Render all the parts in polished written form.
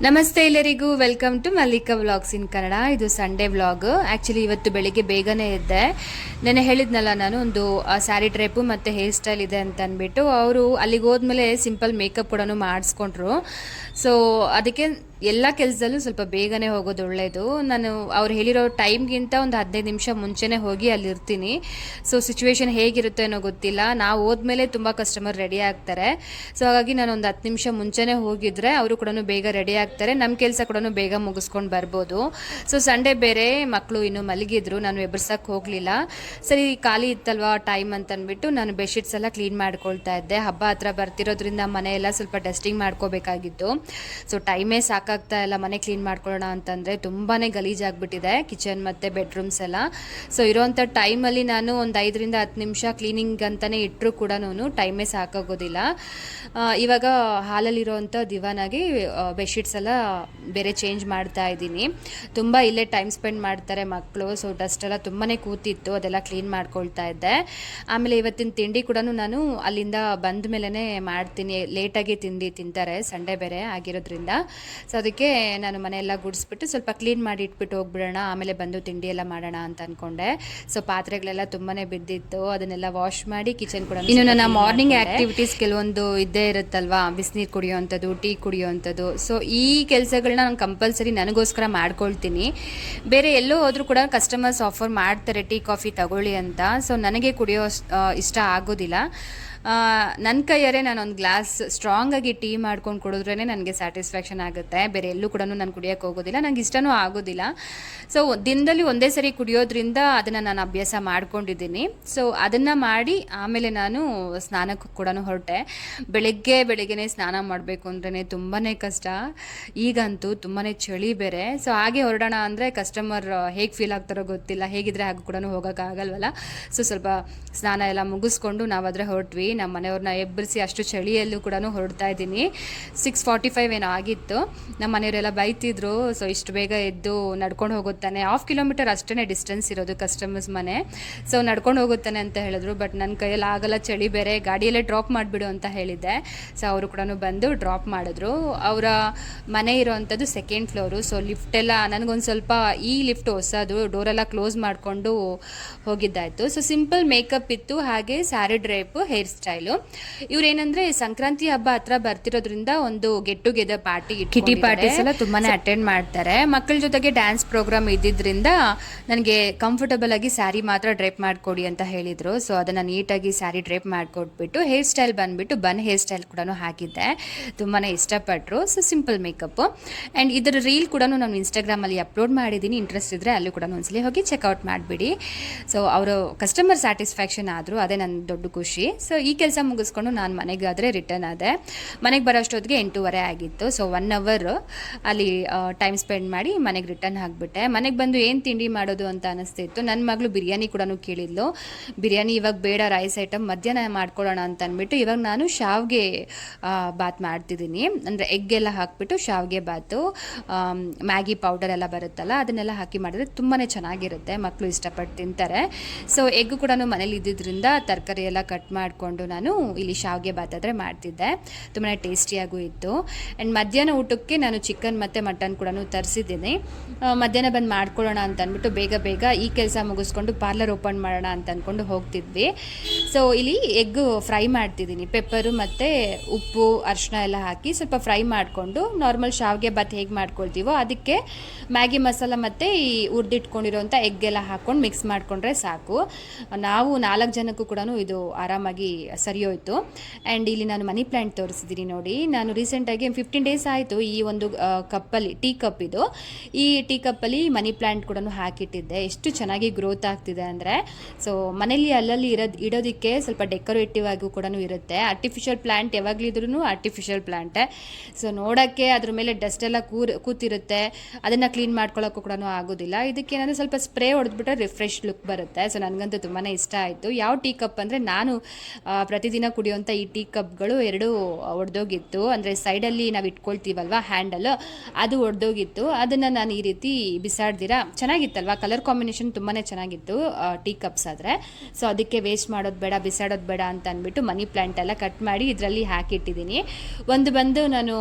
ನಮಸ್ತೆ ಎಲ್ಲರಿಗೂ, welcome to Mallika vlogs in Kannada. ಇದು ಸಂಡೇ ವ್ಲಾಗ್. ಆ್ಯಕ್ಚುಲಿ ಇವತ್ತು ಬೆಳಿಗ್ಗೆ ಬೇಗನೆ ಇದ್ದೆ. ನೆನೆ ಹೇಳಿದ್ನಲ್ಲ ನಾನು ಒಂದು ಸ್ಯಾರಿ ಡ್ರೇಪು ಮತ್ತು ಹೇರ್ ಸ್ಟೈಲ್ ಇದೆ ಅಂತ ಅಂದ್ಬಿಟ್ಟು ಅವರು ಅಲ್ಲಿಗೆ ಹೋದ್ಮೇಲೆ ಸಿಂಪಲ್ ಮೇಕಪ್ ಕೂಡ ಮಾಡಿಸ್ಕೊಂಡ್ರು. ಸೊ ಅದಕ್ಕೆ ಎಲ್ಲ ಕೆಲಸದಲ್ಲೂ ಸ್ವಲ್ಪ ಬೇಗನೆ ಹೋಗೋದು ಒಳ್ಳೆಯದು. ನಾನು ಅವ್ರು ಹೇಳಿರೋ ಟೈಮ್ಗಿಂತ ಒಂದು 15 ನಿಮಿಷ ಮುಂಚೆನೇ ಹೋಗಿ ಅಲ್ಲಿರ್ತೀನಿ. ಸೊ ಸಿಚುವೇಶನ್ ಹೇಗಿರುತ್ತೆ ಅನ್ನೋ ಗೊತ್ತಿಲ್ಲ. ನಾವು ಹೋದ್ಮೇಲೆ ತುಂಬ ಕಸ್ಟಮರ್ ರೆಡಿ ಆಗ್ತಾರೆ. ಸೊ ಹಾಗಾಗಿ ನಾನು ಒಂದು 10 ನಿಮಿಷ ಮುಂಚೆನೇ ಹೋಗಿದ್ರೆ ಅವರು ಕೂಡ ಬೇಗ ರೆಡಿ ಆಗ್ತಾರೆ, ನಮ್ಮ ಕೆಲಸ ಕೂಡ ಬೇಗ ಮುಗಿಸ್ಕೊಂಡು ಬರ್ಬೋದು. ಸೊ ಸಂಡೇ ಬೇರೆ, ಮಕ್ಕಳು ಇನ್ನೂ ಮಲಗಿದ್ರು, ನಾನು ಎಬ್ಬರ್ಸಕ್ಕೆ ಹೋಗಲಿಲ್ಲ. ಸರಿ ಖಾಲಿ ಇತ್ತಲ್ವಾ ಟೈಮ್ ಅಂತ ಅಂದ್ಬಿಟ್ಟು ನಾನು ಬೆಡ್ಶೀಟ್ಸ್ ಎಲ್ಲ ಕ್ಲೀನ್ ಮಾಡ್ಕೊಳ್ತಾ ಇದ್ದೆ. ಹಬ್ಬ ಹತ್ರ ಬರ್ತಿರೋದ್ರಿಂದ ಮನೆಯೆಲ್ಲ ಸ್ವಲ್ಪ ಡಸ್ಟಿಂಗ್ ಮಾಡ್ಕೋಬೇಕಾಗಿತ್ತು. ಸೊ ಟೈಮೇ ಸಾಕಾಗ್ತಾ ಇಲ್ಲ ಮನೆ ಕ್ಲೀನ್ ಮಾಡ್ಕೊಳ್ಳೋಣ ಅಂತಂದರೆ. ತುಂಬಾ ಗಲೀಜಾಗ್ಬಿಟ್ಟಿದೆ ಕಿಚನ್ ಮತ್ತು ಬೆಡ್ರೂಮ್ಸ್ ಎಲ್ಲ. ಸೊ ಇರೋವಂಥ ಟೈಮಲ್ಲಿ ನಾನು ಒಂದು 5ರಿಂದ 10 ನಿಮಿಷ ಕ್ಲೀನಿಂಗ್ ಅಂತಲೇ ಇಟ್ಟರೂ ಕೂಡ ಟೈಮೇ ಸಾಕಾಗೋದಿಲ್ಲ. ಇವಾಗ ಹಾಲಲ್ಲಿರೋವಂಥ ದಿವಾನಾಗಿ ಬೆಡ್ಶೀಟ್ಸ್ ಎಲ್ಲ ಬೇರೆ ಚೇಂಜ್ ಮಾಡ್ತಾ ಇದ್ದೀನಿ. ತುಂಬ ಇಲ್ಲೇ ಟೈಮ್ ಸ್ಪೆಂಡ್ ಮಾಡ್ತಾರೆ ಮಕ್ಕಳು. ಸೊ ಡಸ್ಟ್ ಎಲ್ಲ ತುಂಬಾ ಕೂತಿತ್ತು, ಅದೆಲ್ಲ ಕ್ಲೀನ್ ಮಾಡ್ಕೊಳ್ತಾ ಇದ್ದೆ. ಆಮೇಲೆ ಇವತ್ತಿನ ತಿಂಡಿ ಕೂಡ ನಾನು ಅಲ್ಲಿಂದ ಬಂದ ಮೇಲೇ ಮಾಡ್ತೀನಿ. ಲೇಟಾಗಿ ತಿಂತಾರೆ, ಸಂಡೇ ಬೇರೆ ಆಗಿರೋದ್ರಿಂದ. ಸೊ ಅದಕ್ಕೆ ನಾನು ಮನೆಯೆಲ್ಲ ಗುಡಿಸ್ಬಿಟ್ಟು ಸ್ವಲ್ಪ ಕ್ಲೀನ್ ಮಾಡಿ ಇಟ್ಬಿಟ್ಟು ಹೋಗ್ಬಿಡೋಣ, ಆಮೇಲೆ ಬಂದು ತಿಂಡಿ ಎಲ್ಲ ಮಾಡೋಣ ಅಂತ ಅಂದ್ಕೊಂಡೆ. ಸೊ ಪಾತ್ರೆಗಳೆಲ್ಲ ತುಂಬಾ ಬಿದ್ದಿತ್ತು, ಅದನ್ನೆಲ್ಲ ವಾಶ್ ಮಾಡಿ ಕಿಚನ್ ಕೂಡ. ಇನ್ನು ನನ್ನ ಮಾರ್ನಿಂಗ್ ಆ್ಯಕ್ಟಿವಿಟೀಸ್ ಕೆಲವೊಂದು ಇದ್ದೇ ಇರುತ್ತಲ್ವಾ, ಬಿಸಿನೀರು ಕುಡಿಯೋವಂಥದ್ದು, ಟೀ ಕುಡಿಯೋವಂಥದ್ದು. ಸೊ ಈ ಕೆಲಸಗಳನ್ನ ನಾನು ಕಂಪಲ್ಸರಿ ನನಗೋಸ್ಕರ ಮಾಡ್ಕೊಳ್ತೀನಿ. ಬೇರೆ ಎಲ್ಲೋ ಹೋದರೂ ಕೂಡ ಕಸ್ಟಮರ್ಸ್ ಆಫರ್ ಮಾಡ್ತಾರೆ ಟೀ ಕಾಫಿ ತಗೊಳ್ಳಿ ಅಂತ. ಸೊ ನನಗೆ ಕುಡಿಯೋ ಇಷ್ಟ ಆಗೋದಿಲ್ಲ. ನನ್ನ ಕೈಯಾರೆ ನಾನೊಂದು ಗ್ಲಾಸ್ ಸ್ಟ್ರಾಂಗಾಗಿ ಟೀ ಮಾಡ್ಕೊಂಡು ಕುಡಿದ್ರೇ ನನಗೆ ಸ್ಯಾಟಿಸ್ಫ್ಯಾಕ್ಷನ್ ಆಗುತ್ತೆ. ಬೇರೆ ಎಲ್ಲೂ ಕೂಡ ನಾನು ಕುಡಿಯೋಕ್ಕೆ ಹೋಗೋದಿಲ್ಲ, ನನಗೆ ಇಷ್ಟನೂ ಆಗೋದಿಲ್ಲ. ಸೊ ದಿನದಲ್ಲಿ ಒಂದೇ ಸರಿ ಕುಡಿಯೋದ್ರಿಂದ ಅದನ್ನು ನಾನು ಅಭ್ಯಾಸ ಮಾಡ್ಕೊಂಡಿದ್ದೀನಿ. ಸೊ ಅದನ್ನು ಮಾಡಿ ಆಮೇಲೆ ನಾನು ಸ್ನಾನಕ್ಕೂ ಕೂಡ ಹೊರಟೆ. ಬೆಳಗ್ಗೆನೇ ಸ್ನಾನ ಮಾಡಬೇಕು ಅಂದ್ರೇ ತುಂಬಾ ಕಷ್ಟ. ಈಗಂತೂ ತುಂಬಾ ಚಳಿ ಬೇರೆ. ಸೊ ಹಾಗೆ ಹೊರಡೋಣ ಅಂದರೆ ಕಸ್ಟಮರ್ ಹೇಗೆ ಫೀಲ್ ಆಗ್ತಾರೋ ಗೊತ್ತಿಲ್ಲ, ಹೇಗಿದ್ರೆ ಹಾಗೆ ಕೂಡ ಹೋಗೋಕ್ಕಾಗಲ್ವಲ್ಲ. ಸೊ ಸ್ವಲ್ಪ ಸ್ನಾನ ಎಲ್ಲ ಮುಗಿಸ್ಕೊಂಡು ನಾವಾದರೆ ಹೊರಟ್ವಿ. ನಮ್ಮ ಮನೆಯವ್ರನ್ನ ಎಬ್ಬರಿಸಿ ಅಷ್ಟು ಚಳಿಯಲ್ಲೂ ಕೂಡ ಹೊರಡ್ತಾ ಇದ್ದೀನಿ. 6:45 ಏನೋ ಆಗಿತ್ತು. ನಮ್ಮ ಮನೆಯವರೆಲ್ಲ ಬೈತಿದ್ರು, ಸೊ ಇಷ್ಟು ಬೇಗ ಎದ್ದು ನಡ್ಕೊಂಡು ಹೋಗುತ್ತಾನೆ, 1/2 ಕಿಲೋಮೀಟರ್ ಅಷ್ಟೇ ಡಿಸ್ಟೆನ್ಸ್ ಇರೋದು ಕಸ್ಟಮರ್ಸ್ ಮನೆ. ಸೊ ನಡ್ಕೊಂಡು ಹೋಗುತ್ತಾನೆ ಅಂತ ಹೇಳಿದ್ರು. ಬಟ್ ನನ್ನ ಕೈಯಲ್ಲಿ ಆಗಲ್ಲ, ಚಳಿ ಬೇರೆ, ಗಾಡಿಯಲ್ಲೇ ಡ್ರಾಪ್ ಮಾಡಿಬಿಡು ಅಂತ ಹೇಳಿದ್ದೆ. ಸೊ ಅವರು ಕೂಡ ಬಂದು ಡ್ರಾಪ್ ಮಾಡಿದ್ರು. ಅವರ ಮನೆ ಇರೋವಂಥದ್ದು 2nd ಫ್ಲೋರು. ಸೊ ಲಿಫ್ಟೆಲ್ಲ ನನಗೊಂದು ಸ್ವಲ್ಪ ಈ ಲಿಫ್ಟ್ ಹೊಸದು, ಡೋರೆಲ್ಲ ಕ್ಲೋಸ್ ಮಾಡಿಕೊಂಡು ಹೋಗಿದ್ದಾಯಿತು. ಸೊ ಸಿಂಪಲ್ ಮೇಕಪ್ ಇತ್ತು, ಹಾಗೆ ಸ್ಯಾರಿ ಡ್ರೇಪು, ಹೇರ್ ಸ್ಟೈಲು. ಇವ್ರೇನಂದ್ರೆ ಸಂಕ್ರಾಂತಿ ಹಬ್ಬ ಹತ್ರ ಬರ್ತಿರೋದ್ರಿಂದ ಒಂದು ಗೆಟ್ ಟುಗೆದರ್ ಪಾರ್ಟಿ, ಕಿಟಿ ಪಾರ್ಟೀಸ್ ಎಲ್ಲ ತುಂಬಾನೇ ಅಟೆಂಡ್ ಮಾಡ್ತಾರೆ. ಮಕ್ಕಳ ಜೊತೆಗೆ ಡ್ಯಾನ್ಸ್ ಪ್ರೋಗ್ರಾಮ್ ಇದ್ದಿದ್ರಿಂದ ನನಗೆ ಕಂಫರ್ಟಬಲ್ ಆಗಿ ಸ್ಯಾರಿ ಮಾತ್ರ ಡ್ರೇಪ್ ಮಾಡಿಕೊಡಿ ಅಂತ ಹೇಳಿದ್ರು. ಸೊ ಅದನ್ನು ನೀಟಾಗಿ ಸ್ಯಾರಿ ಡ್ರೇಪ್ ಮಾಡಿಕೊಟ್ಬಿಟ್ಟು ಹೇರ್ ಸ್ಟೈಲ್ ಬಂದುಬಿಟ್ಟು ಬನ್ ಹೇರ್ ಸ್ಟೈಲ್ ಕೂಡ ಹಾಕಿದ್ದೆ. ತುಂಬಾ ಇಷ್ಟಪಟ್ಟರು. So simple makeup. ಆ್ಯಂಡ್ ಇದರ ರೀಲ್ ಕೂಡ ನಾನು ಇನ್ಸ್ಟಾಗ್ರಾಮಲ್ಲಿ ಅಪ್ಲೋಡ್ ಮಾಡಿದ್ದೀನಿ. ಇಂಟ್ರೆಸ್ಟ್ ಇದ್ದರೆ ಅಲ್ಲೂ ಕೂಡ ಒಂದ್ಸಲಿ ಹೋಗಿ ಚೆಕ್ಔಟ್ ಮಾಡಿಬಿಡಿ. ಸೊ ಅವರು ಕಸ್ಟಮರ್ ಸ್ಯಾಟಿಸ್ಫ್ಯಾಕ್ಷನ್ ಆದರು, ಅದೇ ನನ್ನ ದೊಡ್ಡ ಖುಷಿ. ಸೊ ಈ ಕೆಲಸ ಮುಗಿಸ್ಕೊಂಡು ನಾನು ಮನೆಗಾದರೆ ರಿಟರ್ನ್ ಆದೆ. ಮನೆಗೆ ಬರೋಷ್ಟೊತ್ತಿಗೆ 8:30 ಆಗಿತ್ತು. ಸೊ 1 ಅವರ್ ಅಲ್ಲಿ ಟೈಮ್ ಸ್ಪೆಂಡ್ ಮಾಡಿ ಮನೆಗೆ ರಿಟರ್ನ್ ಆಗಿಬಿಟ್ಟೆ. ಮನೆಗೆ ಬಂದು ಏನು ತಿಂಡಿ ಮಾಡೋದು ಅಂತ ಅನ್ನಿಸ್ತಿತ್ತು. ನನ್ನ ಮಗಳು ಬಿರಿಯಾನಿ ಕೂಡ ಕೇಳಿದ್ಲು. ಬಿರಿಯಾನಿ ಇವಾಗ ಬೇಡ, ರೈಸ್ ಐಟಮ್ ಮಧ್ಯಾಹ್ನ ಮಾಡ್ಕೊಳ್ಳೋಣ ಅಂತ ಅಂದ್ಬಿಟ್ಟು ಇವಾಗ ನಾನು ಶಾವಿಗೆ ಬಾತ್ ಮಾಡ್ತಿದ್ದೀನಿ. ಅಂದರೆ ಎಗ್ ಎಲ್ಲ ಹಾಕಿಬಿಟ್ಟು ಶಾವಿಗೆ ಬಾತು, ಮ್ಯಾಗಿ ಪೌಡರ್ ಎಲ್ಲ ಬರುತ್ತಲ್ಲ ಅದನ್ನೆಲ್ಲ ಹಾಕಿ ಮಾಡಿದ್ರೆ ತುಂಬಾ ಚೆನ್ನಾಗಿರುತ್ತೆ, ಮಕ್ಕಳು ಇಷ್ಟಪಟ್ಟು ತಿಂತಾರೆ. ಸೊ ಎಗ್ ಕೂಡ ಮನೇಲಿ ಇದ್ದಿದ್ದರಿಂದ ತರಕಾರಿ ಎಲ್ಲ ಕಟ್ ಮಾಡಿಕೊಂಡು ನಾನು ಇಲ್ಲಿ ಶಾವಿಗೆ ಬಾತ್ ಆದರೆ ಮಾಡ್ತಿದ್ದೆ. ತುಂಬಾ ಟೇಸ್ಟಿಯಾಗೂ ಇತ್ತು. ಆ್ಯಂಡ್ ಮಧ್ಯಾಹ್ನ ಊಟಕ್ಕೆ ನಾನು ಚಿಕನ್ ಮತ್ತು ಮಟನ್ ಕೂಡ ತರಿಸಿದ್ದೀನಿ. ಮಧ್ಯಾಹ್ನ ಬಂದು ಮಾಡ್ಕೊಳ್ಳೋಣ ಅಂತ ಅಂದ್ಬಿಟ್ಟು ಬೇಗ ಈ ಕೆಲಸ ಮುಗಿಸ್ಕೊಂಡು ಪಾರ್ಲರ್ ಓಪನ್ ಮಾಡೋಣ ಅಂತ ಅಂದ್ಕೊಂಡು ಹೋಗ್ತಿದ್ವಿ. ಸೊ ಇಲ್ಲಿ ಎಗ್ ಫ್ರೈ ಮಾಡ್ತಿದ್ದೀನಿ. ಪೆಪ್ಪರು ಮತ್ತು ಉಪ್ಪು, ಅರಿಶಿನ ಎಲ್ಲ ಹಾಕಿ ಸ್ವಲ್ಪ ಫ್ರೈ ಮಾಡಿಕೊಂಡು ನಾರ್ಮಲ್ ಶಾವಿಗೆ ಬಾತ್ ಹೇಗೆ ಮಾಡ್ಕೊಳ್ತೀವೋ ಅದಕ್ಕೆ ಮ್ಯಾಗಿ ಮಸಾಲ ಮತ್ತು ಈ ಹುರಿದಿಟ್ಕೊಂಡಿರೋಂಥ ಎಗ್ ಎಲ್ಲ ಹಾಕ್ಕೊಂಡು ಮಿಕ್ಸ್ ಮಾಡಿಕೊಂಡ್ರೆ ಸಾಕು. ನಾವು 4 ಜನಕ್ಕೂ ಕೂಡ ಇದು ಆರಾಮಾಗಿ ಸರಿಯೋಯ್ತು. ಆ್ಯಂಡ್ ಇಲ್ಲಿ ನಾನು ಮನಿ ಪ್ಲ್ಯಾಂಟ್ ತೋರಿಸಿದ್ದೀನಿ ನೋಡಿ. ನಾನು ರೀಸೆಂಟಾಗಿ 15 ಡೇಸ್ ಆಯಿತು ಈ ಒಂದು ಕಪ್ಪಲ್ಲಿ, ಟೀ ಕಪ್ ಇದು, ಈ ಟೀ ಕಪ್ಪಲ್ಲಿ ಮನಿ ಪ್ಲ್ಯಾಂಟ್ ಕೂಡ ಹಾಕಿಟ್ಟಿದ್ದೆ. ಎಷ್ಟು ಚೆನ್ನಾಗಿ ಗ್ರೋತ್ ಆಗ್ತಿದೆ ಅಂದರೆ. ಸೊ ಮನೇಲಿ ಅಲ್ಲಲ್ಲಿ ಇಡೋದಕ್ಕೆ ಸ್ವಲ್ಪ ಡೆಕೋರೇಟಿವ್ ಆಗೂ ಕೂಡ ಇರುತ್ತೆ. ಆರ್ಟಿಫಿಷಿಯಲ್ ಪ್ಲ್ಯಾಂಟ್ ಯಾವಾಗಲಿದ್ರೂ ಆರ್ಟಿಫಿಷಿಯಲ್ ಪ್ಲ್ಯಾಂಟೇ. ಸೊ ನೋಡೋಕ್ಕೆ ಅದ್ರ ಮೇಲೆ ಡಸ್ಟ್ ಎಲ್ಲ ಕೂತಿರುತ್ತೆ, ಅದನ್ನು ಕ್ಲೀನ್ ಮಾಡ್ಕೊಳ್ಳೋಕ್ಕೂ ಕೂಡ ಆಗೋದಿಲ್ಲ. ಇದಕ್ಕೆ ಏನಾದರೂ ಸ್ವಲ್ಪ ಸ್ಪ್ರೇ ಹೊಡೆದ್ಬಿಟ್ರೆ ರಿಫ್ರೆಶ್ ಲುಕ್ ಬರುತ್ತೆ. ಸೊ ನನಗಂತೂ ತುಂಬಾ ಇಷ್ಟ ಆಯಿತು. ಯಾವ ಟೀ ಕಪ್ ಅಂದರೆ ನಾನು ಪ್ರತಿದಿನ ಕುಡಿಯೋಂಥ ಈ ಟೀ ಕಪ್ಗಳು 2 ಒಡೆದೋಗಿತ್ತು. ಅಂದರೆ ಸೈಡಲ್ಲಿ ನಾವು ಇಟ್ಕೊಳ್ತೀವಲ್ವ ಹ್ಯಾಂಡಲ್, ಅದು ಒಡೆದೋಗಿತ್ತು. ಅದನ್ನು ನಾನು ಈ ರೀತಿ ಬಿಸಾಡ್ದಿರ, ಚೆನ್ನಾಗಿತ್ತಲ್ವ, ಕಲರ್ ಕಾಂಬಿನೇಷನ್ ತುಂಬಾ ಚೆನ್ನಾಗಿತ್ತು ಟೀ ಕಪ್ಸ್ ಆದರೆ. ಸೊ ಅದಕ್ಕೆ ವೇಸ್ಟ್ ಮಾಡೋದು ಬೇಡ, ಬಿಸಾಡೋದು ಬೇಡ ಅಂತ ಅಂದ್ಬಿಟ್ಟು ಮನಿ ಪ್ಲ್ಯಾಂಟ್ ಎಲ್ಲ ಕಟ್ ಮಾಡಿ ಇದರಲ್ಲಿ ಹಾಕಿಟ್ಟಿದ್ದೀನಿ. ಒಂದು ಬಂದು ನಾನು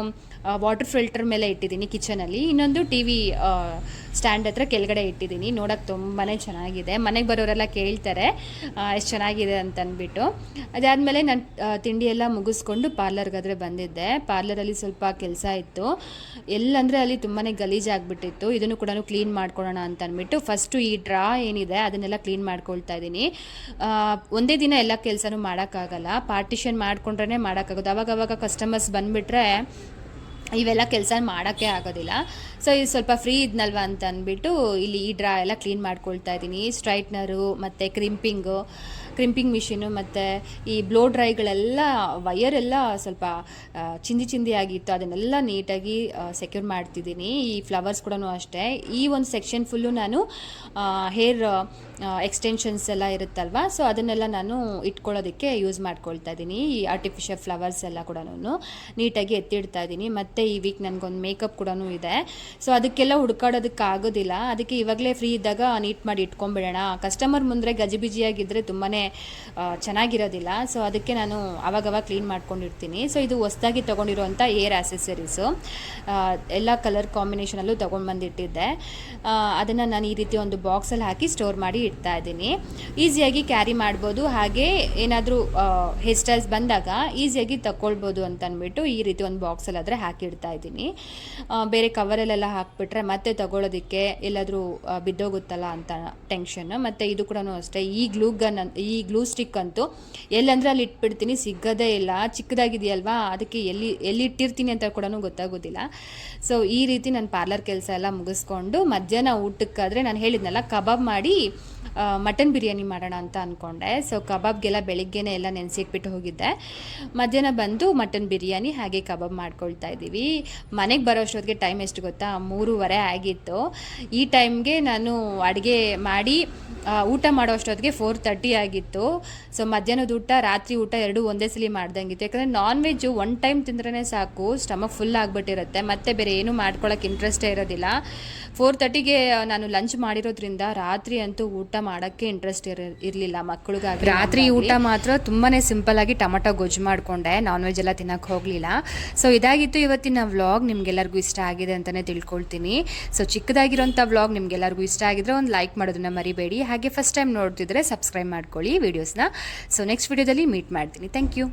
ವಾಟರ್ ಫಿಲ್ಟರ್ ಮೇಲೆ ಇಟ್ಟಿದ್ದೀನಿ ಕಿಚನಲ್ಲಿ, ಇನ್ನೊಂದು ಟಿ ವಿ ಸ್ಟ್ಯಾಂಡ್ ಹತ್ರ ಕೆಳಗಡೆ ಇಟ್ಟಿದ್ದೀನಿ. ನೋಡೋಕ್ಕೆ ತುಂಬಾ ಚೆನ್ನಾಗಿದೆ. ಮನೆಗೆ ಬರೋರೆಲ್ಲ ಕೇಳ್ತಾರೆ ಎಷ್ಟು ಚೆನ್ನಾಗಿದೆ ಅಂತ ಅಂದ್ಬಿಟ್ಟು. ಅದಾದಮೇಲೆ ನಾನು ತಿಂಡಿ ಎಲ್ಲ ಮುಗಿಸ್ಕೊಂಡು ಪಾರ್ಲರ್ಗಾದರೆ ಬಂದಿದ್ದೆ. ಪಾರ್ಲರಲ್ಲಿ ಸ್ವಲ್ಪ ಕೆಲಸ ಇತ್ತು, ಎಲ್ಲಂದರೆ ಅಲ್ಲಿ ತುಂಬಾ ಗಲೀಜಾಗಿಬಿಟ್ಟಿತ್ತು. ಇದನ್ನು ಕೂಡ ಕ್ಲೀನ್ ಮಾಡ್ಕೊಳ್ಳೋಣ ಅಂತ ಅಂದ್ಬಿಟ್ಟು ಫಸ್ಟು ಈ ಡ್ರಾ ಏನಿದೆ ಅದನ್ನೆಲ್ಲ ಕ್ಲೀನ್ ಮಾಡ್ಕೊಳ್ತಾ ಇದ್ದೀನಿ. ಒಂದೇ ದಿನ ಎಲ್ಲ ಕೆಲಸನೂ ಮಾಡೋಕ್ಕಾಗಲ್ಲ, ಪಾರ್ಟಿಷನ್ ಮಾಡ್ಕೊಂಡ್ರೆ ಮಾಡೋಕ್ಕಾಗೋದು. ಅವಾಗವಾಗ ಕಸ್ಟಮರ್ಸ್ ಬಂದುಬಿಟ್ರೆ ಇವೆಲ್ಲ ಕೆಲಸ ಮಾಡೋಕ್ಕೆ ಆಗೋದಿಲ್ಲ. ಸೊ ಇದು ಸ್ವಲ್ಪ ಫ್ರೀ ಇದ್ನಲ್ವ ಅಂತ ಅಂದ್ಬಿಟ್ಟು ಇಲ್ಲಿ ಈ ಡ್ರಾ ಎಲ್ಲ ಕ್ಲೀನ್ ಮಾಡ್ಕೊಳ್ತಾ ಇದ್ದೀನಿ. ಸ್ಟ್ರೈಟ್ನರು ಮತ್ತು ಕ್ರಿಂಪಿಂಗ್ ಮಿಷಿನು ಮತ್ತು ಈ ಬ್ಲೋ ಡ್ರೈಗಳೆಲ್ಲ ವಯರೆಲ್ಲ ಸ್ವಲ್ಪ ಚಿಂದಿ ಆಗಿತ್ತು, ಅದನ್ನೆಲ್ಲ ನೀಟಾಗಿ ಸೆಕ್ಯೂರ್ ಮಾಡ್ತಿದ್ದೀನಿ. ಈ ಫ್ಲವರ್ಸ್ ಕೂಡ ಅಷ್ಟೇ. ಈ ಒಂದು ಸೆಕ್ಷನ್ ಫುಲ್ಲು ನಾನು ಹೇರ್ ಎಕ್ಸ್ಟೆನ್ಷನ್ಸ್ ಎಲ್ಲ ಇರುತ್ತಲ್ವ, ಸೊ ಅದನ್ನೆಲ್ಲ ನಾನು ಇಟ್ಕೊಳ್ಳೋದಕ್ಕೆ ಯೂಸ್ ಮಾಡ್ಕೊಳ್ತಾ ಇದ್ದೀನಿ. ಈ ಆರ್ಟಿಫಿಷಿಯಲ್ ಫ್ಲವರ್ಸ್ ಎಲ್ಲ ಕೂಡ ನೀಟಾಗಿ ಎತ್ತಿಡ್ತಾ ಇದ್ದೀನಿ. ಮತ್ತು ಈ ವೀಕ್ ನನಗೊಂದು ಮೇಕಪ್ ಕೂಡ ಇದೆ, ಸೊ ಅದಕ್ಕೆಲ್ಲ ಹುಡ್ಕಾಡೋದಕ್ಕಾಗೋದಿಲ್ಲ. ಅದಕ್ಕೆ ಇವಾಗಲೇ ಫ್ರೀ ಇದ್ದಾಗ ನೀಟ್ ಮಾಡಿ ಇಟ್ಕೊಂಡ್ಬಿಡೋಣ. ಕಸ್ಟಮರ್ ಮುಂದೆ ಗಜಿಬಿಜಿಯಾಗಿದ್ದರೆ ತುಂಬಾ ಚೆನ್ನಾಗಿರೋದಿಲ್ಲ. ಸೊ ಅದಕ್ಕೆ ನಾನು ಅವಾಗವಾಗ ಕ್ಲೀನ್ ಮಾಡ್ಕೊಂಡಿರ್ತೀನಿ. ಸೊ ಇದು ಹೊಸದಾಗಿ ತೊಗೊಂಡಿರೋಂಥ ಏರ್ ಆ್ಯಸೆಸರೀಸು, ಎಲ್ಲ ಕಲರ್ ಕಾಂಬಿನೇಷನಲ್ಲೂ ತೊಗೊಂಡು ಬಂದಿಟ್ಟಿದ್ದೆ. ಅದನ್ನು ನಾನು ಈ ರೀತಿ ಒಂದು ಬಾಕ್ಸಲ್ಲಿ ಹಾಕಿ ಸ್ಟೋರ್ ಮಾಡಿ ಇಡ್ತಾ ಇದ್ದೀನಿ. ಈಸಿಯಾಗಿ ಕ್ಯಾರಿ ಮಾಡ್ಬೋದು, ಹಾಗೆ ಏನಾದರೂ ಹೇರ್ ಸ್ಟೈಲ್ಸ್ ಬಂದಾಗ ಈಸಿಯಾಗಿ ತಗೊಳ್ಬೋದು ಅಂತ ಅಂದ್ಬಿಟ್ಟು ಈ ರೀತಿ ಒಂದು ಬಾಕ್ಸಲ್ಲಿ ಆದರೆ ಹಾಕಿಡ್ತಾ ಇದ್ದೀನಿ. ಬೇರೆ ಕವರಲ್ಲೆಲ್ಲ ಹಾಕಿಬಿಟ್ರೆ ಮತ್ತೆ ತಗೊಳ್ಳೋದಕ್ಕೆ ಎಲ್ಲಾದರೂ ಬಿದ್ದೋಗುತ್ತಲ್ಲ ಅಂತ ಟೆನ್ಷನ್. ಮತ್ತು ಇದು ಕೂಡ ಅಷ್ಟೇ, ಈ ಗ್ಲೂ ಸ್ಟಿಕ್ ಅಂತೂ ಎಲ್ಲಂದ್ರೆ ಅಲ್ಲಿ ಇಟ್ಬಿಡ್ತೀನಿ, ಸಿಗೋದೇ ಇಲ್ಲ. ಚಿಕ್ಕದಾಗಿದೆಯಲ್ವಾ, ಅದಕ್ಕೆ ಎಲ್ಲಿ ಇಟ್ಟಿರ್ತೀನಿ ಅಂತ ಕೂಡ ಗೊತ್ತಾಗೋದಿಲ್ಲ. ಸೊ ಈ ರೀತಿ ನಾನು ಪಾರ್ಲರ್ ಕೆಲಸ ಎಲ್ಲ ಮುಗಿಸ್ಕೊಂಡು ಮಧ್ಯಾಹ್ನ ಊಟಕ್ಕಾದರೆ ನಾನು ಹೇಳಿದ್ನಲ್ಲ ಕಬಾಬ್ ಮಾಡಿ ಮಟನ್ ಬಿರಿಯಾನಿ ಮಾಡೋಣ ಅಂತ ಅಂದ್ಕೊಂಡೆ. ಸೊ ಕಬಾಬ್ಗೆಲ್ಲ ಬೆಳಿಗ್ಗೆನೇ ಎಲ್ಲ ನೆನೆಸಿಟ್ಬಿಟ್ಟು ಹೋಗಿದ್ದೆ. ಮಧ್ಯಾಹ್ನ ಬಂದು ಮಟನ್ ಬಿರಿಯಾನಿ ಹಾಗೆ ಕಬಾಬ್ ಮಾಡ್ಕೊಳ್ತಾ ಇದ್ದೀವಿ. ಮನೆಗೆ ಬರೋ ಅಷ್ಟೊತ್ತಿಗೆ ಟೈಮ್ ಎಷ್ಟು ಗೊತ್ತಾ, 3:30 ಆಗಿತ್ತು. ಈ ಟೈಮ್ಗೆ ನಾನು ಅಡುಗೆ ಮಾಡಿ ಊಟ ಮಾಡೋ ಅಷ್ಟೊತ್ತಿಗೆ 4:30 ಆಗಿತ್ತು. ಸೊ ಮಧ್ಯಾಹ್ನದ ಊಟ ರಾತ್ರಿ ಊಟ ಎರಡೂ ಒಂದೇ ಸಲ ಮಾಡ್ದಂಗಿತ್ತು. ಯಾಕಂದರೆ ನಾನ್ ವೆಜ್ಜು 1 ಟೈಮ್ ತಿಂದ್ರೇ ಸಾಕು, ಸ್ಟಮಕ್ ಫುಲ್ ಆಗಿಬಿಟ್ಟಿರುತ್ತೆ, ಮತ್ತು ಬೇರೆ ಏನೂ ಮಾಡ್ಕೊಳ್ಳೋಕೆ ಇಂಟ್ರೆಸ್ಟೇ ಇರೋದಿಲ್ಲ. 4:30ಗೆ ನಾನು ಲಂಚ್ ಮಾಡಿರೋದ್ರಿಂದ ರಾತ್ರಿ ಅಂತೂ ಊಟ ಮಾಡೋಕ್ಕೆ ಇಂಟ್ರೆಸ್ಟ್ ಇರಲಿಲ್ಲ ಮಕ್ಕಳಿಗಾಗಿ. ರಾತ್ರಿ ಊಟ ಮಾತ್ರ ತುಂಬಾ ಸಿಂಪಲ್ಲಾಗಿ ಟೊಮಟೊ ಗೊಜ್ಜು ಮಾಡಿಕೊಂಡೆ, ನಾನ್ ವೆಜ್ ಎಲ್ಲ ತಿನ್ನೋಕ್ಕೆ ಹೋಗಲಿಲ್ಲ. ಸೊ ಇದಾಗಿತ್ತು ಇವತ್ತಿನ ವ್ಲಾಗ್. ನಿಮಗೆಲ್ಲರಿಗೂ ಇಷ್ಟ ಆಗಿದೆ ಅಂತಲೇ ತಿಳ್ಕೊಳ್ತೀನಿ. ಸೊ ಚಿಕ್ಕದಾಗಿರೋಂಥ ವ್ಲಾಗ್ ನಿಮಗೆಲ್ಲರಿಗೂ ಇಷ್ಟ ಆಗಿದ್ರೆ ಒಂದು ಲೈಕ್ ಮಾಡೋದನ್ನು ಮರಿಬೇಡಿ. ಹಾಗೆ ಫಸ್ಟ್ ಟೈಮ್ ನೋಡ್ತಿದ್ರೆ ಸಬ್ಸ್ಕ್ರೈಬ್ ಮಾಡ್ಕೊಳ್ಳಿ ವೀಡಿಯೋಸ್ನ. ಸೊ ನೆಕ್ಸ್ಟ್ ವೀಡಿಯೋದಲ್ಲಿ ಮೀಟ್ ಮಾಡ್ತೀನಿ. Thank you.